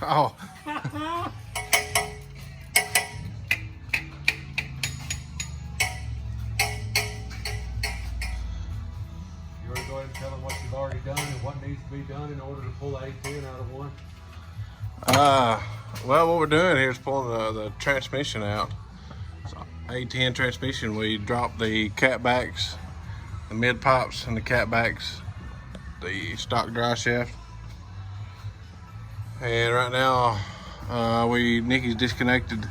Oh. You want to go ahead and tell them what you've already done and what needs to be done in order to pull the A10 out of one? Well, what we're doing here is pulling the transmission out. So A10 transmission, we drop the catbacks, the mid pops and the catbacks, the stock dry shaft. And right now, Nikki's disconnected.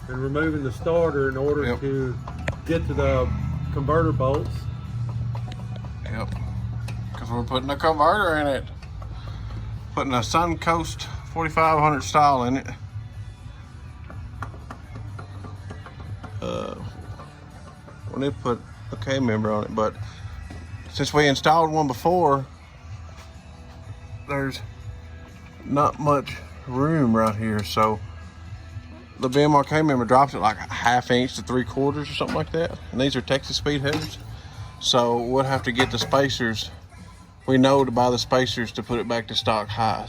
And removing the starter in order to get to the converter bolts. Yep, because we're putting a converter in it. Putting a Suncoast 4500 style in it. We need to put a K member on it, but since we installed one before, there's not much room right here, so the VMRK member drops it like a 1/2 inch to 3/4 or something like that. And these are Texas speed headers, so we'll have to get the spacers. We know to buy the spacers to put it back to stock height,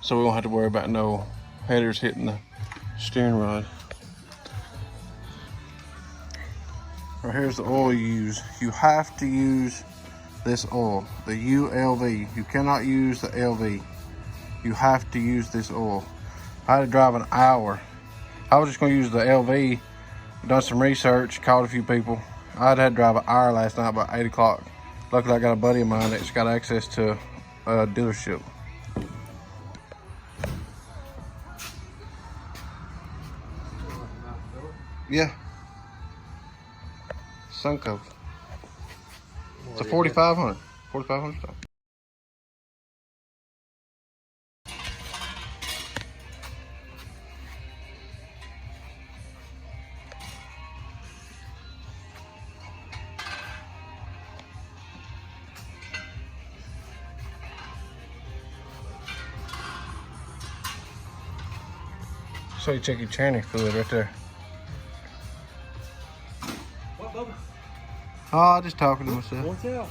so we won't have to worry about no headers hitting the steering rod. Right, here's the oil you use. You have to use this oil, the ULV. You cannot use the LV. You have to use this oil. I had to drive an hour. I was just going to use the LV. Done some research, called a few people. I had to drive an hour last night about 8 o'clock. Luckily, I got a buddy of mine that's got access to a dealership. Yeah. Suncoast. It's a 4500. 4500 style. So you check your tranny fluid right there. What, Bubba? Oh, just talking to myself. What's out?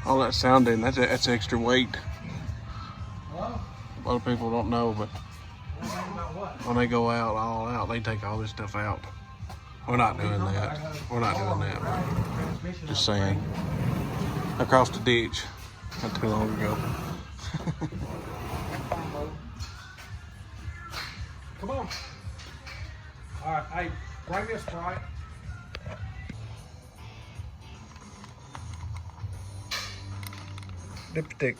All that sounding, that's extra weight. Hello? A lot of people don't know, but About what? when they go out, all out, they take all this stuff out. We're not doing that. We're not doing that. Just saying. Across the ditch, not too long ago. Come on. All right, hey, bring this Sprite. Dipstick.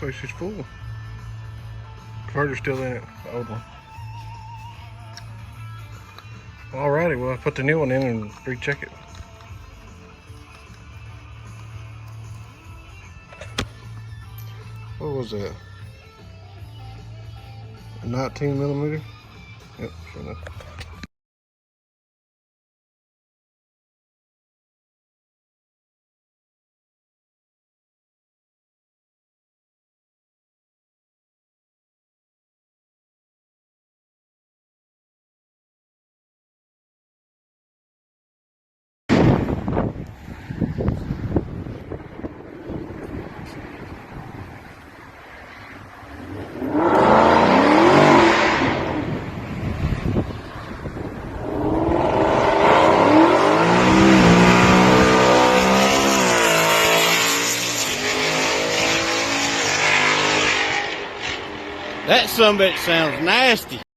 So she's full. Converter's still in it, the old one. Alrighty, well, I put the new one in and recheck it. What was that? A 19 millimeter? Yep, sure enough. That sumbitch sounds nasty.